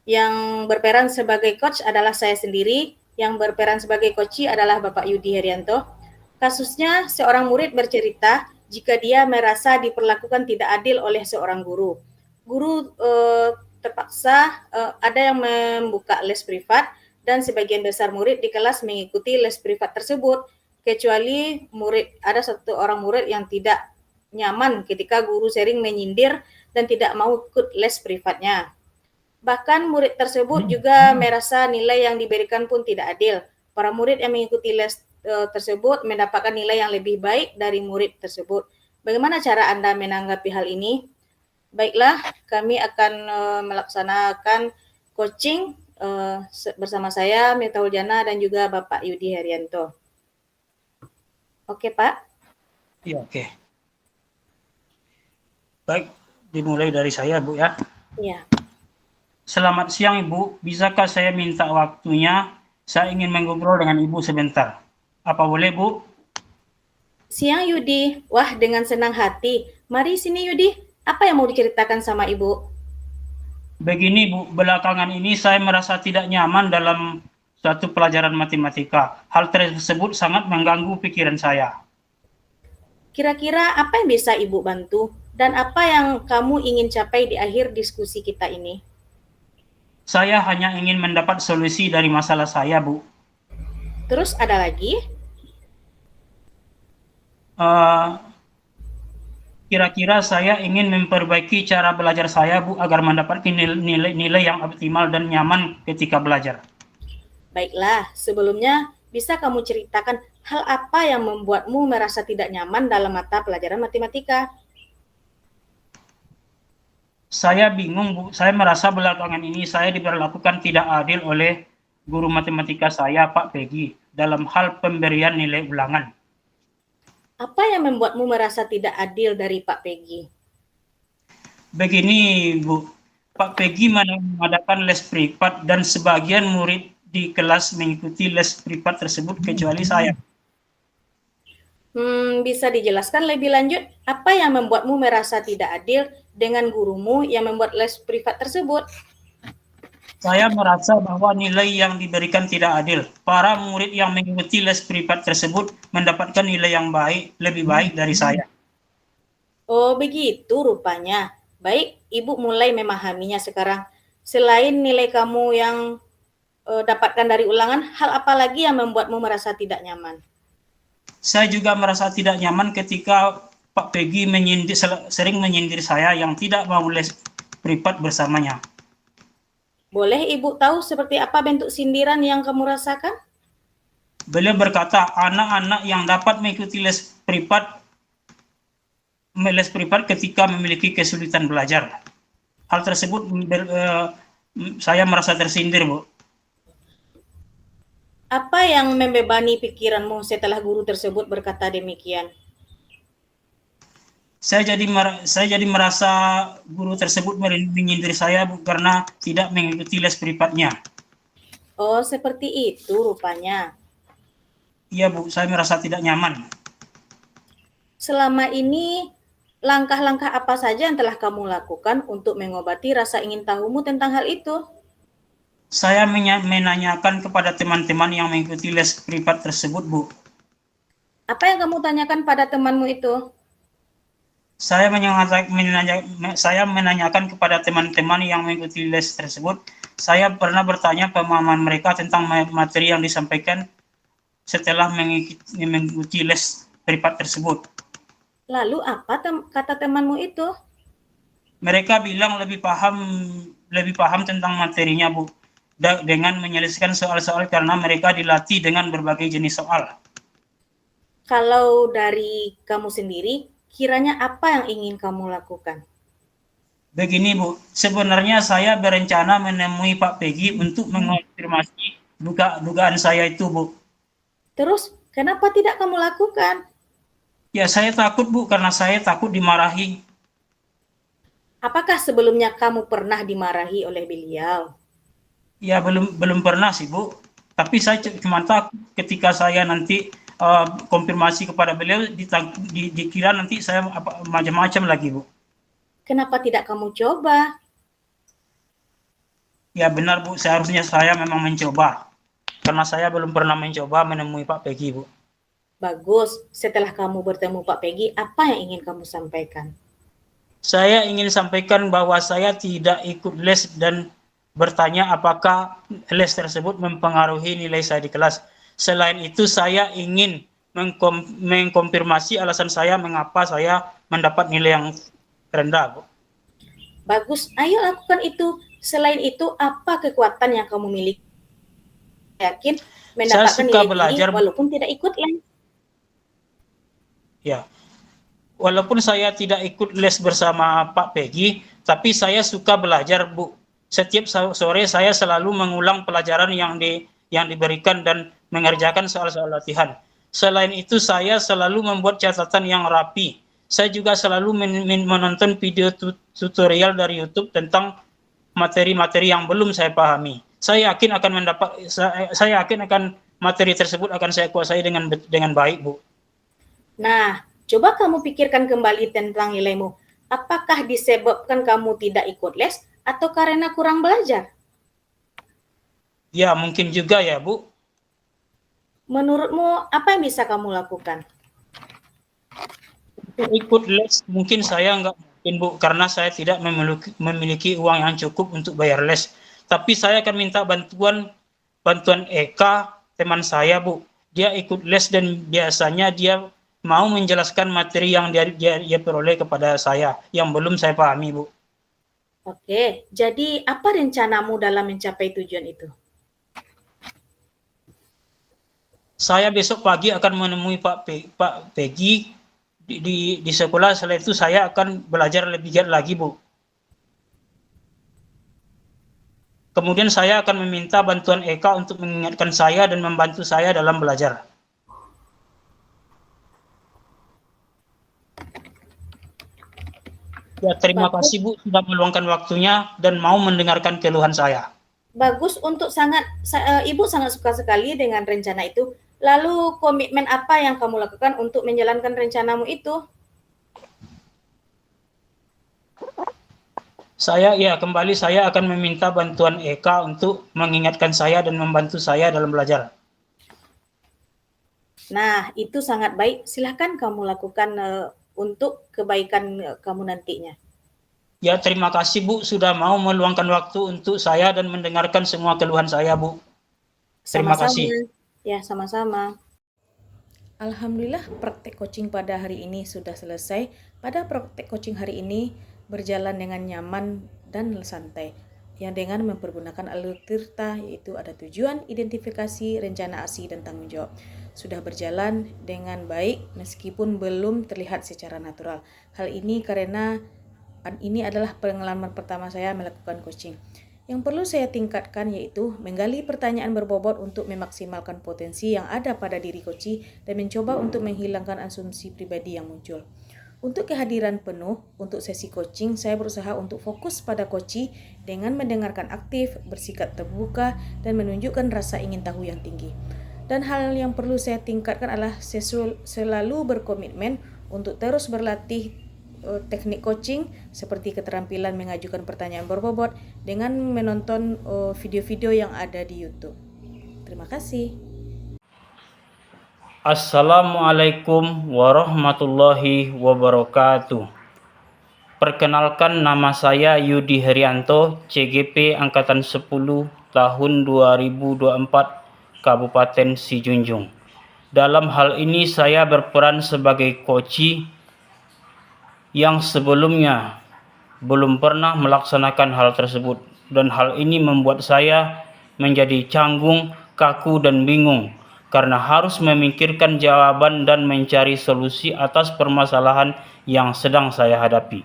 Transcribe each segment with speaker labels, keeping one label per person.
Speaker 1: Yang berperan sebagai coach adalah saya sendiri, yang berperan sebagai coachee adalah Bapak Yudi Herianto. Kasusnya, seorang murid bercerita jika dia merasa diperlakukan tidak adil oleh seorang guru. Guru terpaksa ada yang membuka les privat dan sebagian besar murid di kelas mengikuti les privat tersebut, kecuali ada satu orang murid yang tidak nyaman ketika guru sering menyindir dan tidak mau ikut les privatnya. Bahkan murid tersebut juga merasa nilai yang diberikan pun tidak adil. Para murid yang mengikuti les tersebut mendapatkan nilai yang lebih baik dari murid tersebut. Bagaimana cara Anda menanggapi hal ini? Baiklah, kami akan melaksanakan coaching bersama saya, Mita Uljana, dan juga Bapak Yudi Herianto. Oke, Pak?
Speaker 2: Iya, oke. Baik, dimulai dari saya, Bu, ya.
Speaker 1: Iya.
Speaker 2: Selamat siang, Ibu. Bisakah saya minta waktunya? Saya ingin mengobrol dengan Ibu sebentar. Apa boleh, Bu?
Speaker 1: Siang, Yudi. Wah, dengan senang hati. Mari sini, Yudi. Apa yang mau diceritakan sama Ibu?
Speaker 2: Begini, Bu. Belakangan ini saya merasa tidak nyaman dalam suatu pelajaran matematika. Hal tersebut sangat mengganggu pikiran saya.
Speaker 1: Kira-kira apa yang bisa Ibu bantu? Dan apa yang kamu ingin capai di akhir diskusi kita ini?
Speaker 2: Saya hanya ingin mendapat solusi dari masalah saya, Bu.
Speaker 1: Terus ada lagi?
Speaker 2: Kira-kira saya ingin memperbaiki cara belajar saya, Bu, agar mendapatkan nilai yang optimal dan nyaman ketika belajar.
Speaker 1: Baiklah, sebelumnya bisa kamu ceritakan hal apa yang membuatmu merasa tidak nyaman dalam mata pelajaran matematika?
Speaker 2: Saya bingung, Bu. Saya merasa belakangan ini saya diperlakukan tidak adil oleh guru matematika saya, Pak Peggy, dalam hal pemberian nilai ulangan.
Speaker 1: Apa yang membuatmu merasa tidak adil dari Pak Peggy?
Speaker 2: Begini, Bu. Pak Peggy mengadakan les privat dan sebagian murid di kelas mengikuti les privat tersebut kecuali saya.
Speaker 1: Bisa dijelaskan lebih lanjut apa yang membuatmu merasa tidak adil dengan gurumu yang membuat les privat tersebut?
Speaker 2: Saya merasa bahwa nilai yang diberikan tidak adil. Para murid yang mengikuti les privat tersebut mendapatkan nilai yang lebih baik dari saya.
Speaker 1: Oh, begitu rupanya. Baik, Ibu mulai memahaminya sekarang. Selain nilai kamu yang dapatkan dari ulangan, hal apa lagi yang membuatmu merasa tidak nyaman?
Speaker 2: Saya juga merasa tidak nyaman ketika Pak Peggy sering menyindir saya yang tidak mau les privat bersamanya.
Speaker 1: Boleh Ibu tahu seperti apa bentuk sindiran yang kamu rasakan?
Speaker 2: Beliau berkata, anak-anak yang dapat mengikuti les privat ketika memiliki kesulitan belajar. Hal tersebut saya merasa tersindir, Bu.
Speaker 1: Apa yang membebani pikiranmu setelah guru tersebut berkata demikian?
Speaker 2: Saya jadi merasa guru tersebut menyindir saya, Bu, karena tidak mengikuti les privatnya.
Speaker 1: Oh, seperti itu rupanya.
Speaker 2: Iya, Bu, saya merasa tidak nyaman.
Speaker 1: Selama ini, langkah-langkah apa saja yang telah kamu lakukan untuk mengobati rasa ingin tahumu tentang hal itu?
Speaker 2: Saya menanyakan kepada teman-teman yang mengikuti les privat tersebut, Bu.
Speaker 1: Apa yang kamu tanyakan pada temanmu itu?
Speaker 2: Saya menanyakan kepada teman-teman yang mengikuti les tersebut. Saya pernah bertanya pemahaman mereka tentang materi yang disampaikan setelah mengikuti les privat tersebut.
Speaker 1: Lalu apa kata temanmu itu?
Speaker 2: Mereka bilang lebih paham tentang materinya, Bu, dengan menyelesaikan soal-soal karena mereka dilatih dengan berbagai jenis soal.
Speaker 1: Kalau dari kamu sendiri, kiranya apa yang ingin kamu lakukan?
Speaker 2: Begini, Bu, sebenarnya saya berencana menemui Pak Peggy untuk mengonfirmasi dugaan saya itu, Bu.
Speaker 1: Terus, kenapa tidak kamu lakukan?
Speaker 2: Ya, saya takut, Bu, karena saya takut dimarahi.
Speaker 1: Apakah sebelumnya kamu pernah dimarahi oleh beliau?
Speaker 2: Ya, belum pernah sih, Bu. Tapi saya cuma takut ketika saya nanti konfirmasi kepada beliau dikira nanti saya macam-macam lagi, Bu.
Speaker 1: Kenapa tidak kamu coba?
Speaker 2: Ya benar Bu, seharusnya saya memang mencoba. Karena saya belum pernah mencoba menemui Pak Peggy, Bu.
Speaker 1: Bagus, setelah kamu bertemu Pak Peggy, apa yang ingin kamu sampaikan?
Speaker 2: Saya ingin sampaikan bahwa saya tidak ikut les dan bertanya apakah les tersebut mempengaruhi nilai saya di kelas. Selain itu, saya ingin mengkonfirmasi alasan saya mengapa saya mendapat nilai yang rendah, Bu.
Speaker 1: Bagus, ayo lakukan itu. Selain itu, apa kekuatan yang kamu miliki? Yakin
Speaker 2: Saya
Speaker 1: mendapatkan
Speaker 2: suka
Speaker 1: nilai tinggi
Speaker 2: belajar, Bu.
Speaker 1: walaupun tidak ikut les.
Speaker 2: Ya, walaupun saya tidak ikut les bersama Pak Peggy, tapi saya suka belajar, Bu. Setiap sore saya selalu mengulang pelajaran yang diberikan dan mengerjakan soal-soal latihan. Selain itu, saya selalu membuat catatan yang rapi. Saya juga selalu menonton video tutorial dari YouTube tentang materi-materi yang belum saya pahami. Saya yakin akan materi tersebut akan saya kuasai dengan baik, Bu.
Speaker 1: Nah, coba kamu pikirkan kembali tentang nilaimu. Apakah disebabkan kamu tidak ikut les atau karena kurang belajar?
Speaker 2: Ya, mungkin juga ya, Bu.
Speaker 1: Menurutmu, apa yang bisa kamu lakukan?
Speaker 2: Untuk ikut les mungkin saya nggak mungkin, Bu, karena saya tidak memiliki uang yang cukup untuk bayar les. Tapi saya akan minta bantuan Eka, teman saya, Bu. Dia ikut les dan biasanya dia mau menjelaskan materi yang dia peroleh kepada saya yang belum saya pahami, Bu.
Speaker 1: Oke, jadi apa rencanamu dalam mencapai tujuan itu?
Speaker 2: Saya besok pagi akan menemui Pak Peggy di sekolah. Setelah itu saya akan belajar lebih giat lagi, Bu. Kemudian saya akan meminta bantuan Eka untuk mengingatkan saya dan membantu saya dalam belajar. Ya, terima
Speaker 1: Bagus,
Speaker 2: kasih, Bu, sudah meluangkan waktunya dan mau mendengarkan keluhan saya.
Speaker 1: bagus untuk Ibu sangat suka sekali dengan rencana itu. Lalu komitmen apa yang kamu lakukan untuk menjalankan rencanamu itu?
Speaker 2: Saya akan meminta bantuan Eka untuk mengingatkan saya dan membantu saya dalam belajar.
Speaker 1: Nah, itu sangat baik. Silahkan kamu lakukan untuk kebaikan kamu nantinya.
Speaker 2: Ya, terima kasih, Bu, sudah mau meluangkan waktu untuk saya dan mendengarkan semua keluhan saya, Bu. Terima
Speaker 1: Sama-sama.
Speaker 2: kasih.
Speaker 1: Ya, sama-sama. Alhamdulillah praktek coaching pada hari ini sudah selesai. Pada praktek coaching hari ini berjalan dengan nyaman dan santai, yang dengan mempergunakan alur tirta, yaitu ada tujuan, identifikasi, rencana aksi, dan tanggung jawab. Sudah berjalan dengan baik meskipun belum terlihat secara natural. Hal ini karena ini adalah pengalaman pertama saya melakukan coaching. Yang perlu saya tingkatkan yaitu menggali pertanyaan berbobot untuk memaksimalkan potensi yang ada pada diri coach dan mencoba untuk menghilangkan asumsi pribadi yang muncul. Untuk kehadiran penuh untuk sesi coaching, saya berusaha untuk fokus pada coach dengan mendengarkan aktif, bersikap terbuka, dan menunjukkan rasa ingin tahu yang tinggi. Dan hal yang perlu saya tingkatkan adalah selalu berkomitmen untuk terus berlatih teknik coaching seperti keterampilan mengajukan pertanyaan berbobot dengan menonton video-video yang ada di YouTube. Terima kasih.
Speaker 2: Assalamualaikum warahmatullahi wabarakatuh. Perkenalkan, nama saya Yudi Herianto, CGP Angkatan 10 tahun 2024, Kabupaten Sijunjung. Dalam hal ini saya berperan sebagai coach yang sebelumnya belum pernah melaksanakan hal tersebut, dan hal ini membuat saya menjadi canggung, kaku, dan bingung karena harus memikirkan jawaban dan mencari solusi atas permasalahan yang sedang saya hadapi.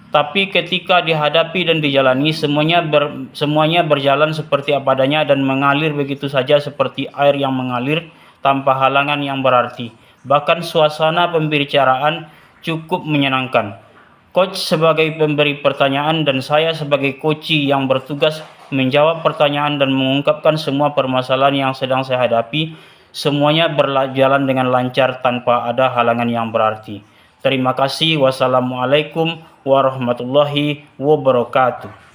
Speaker 2: Tapi ketika dihadapi dan dijalani, semuanya berjalan seperti apa adanya dan mengalir begitu saja seperti air yang mengalir tanpa halangan yang berarti. Bahkan suasana pembicaraan cukup menyenangkan. Coach sebagai pemberi pertanyaan dan saya sebagai coach yang bertugas menjawab pertanyaan dan mengungkapkan semua permasalahan yang sedang saya hadapi, semuanya berjalan dengan lancar tanpa ada halangan yang berarti. Terima kasih. Wassalamualaikum warahmatullahi wabarakatuh.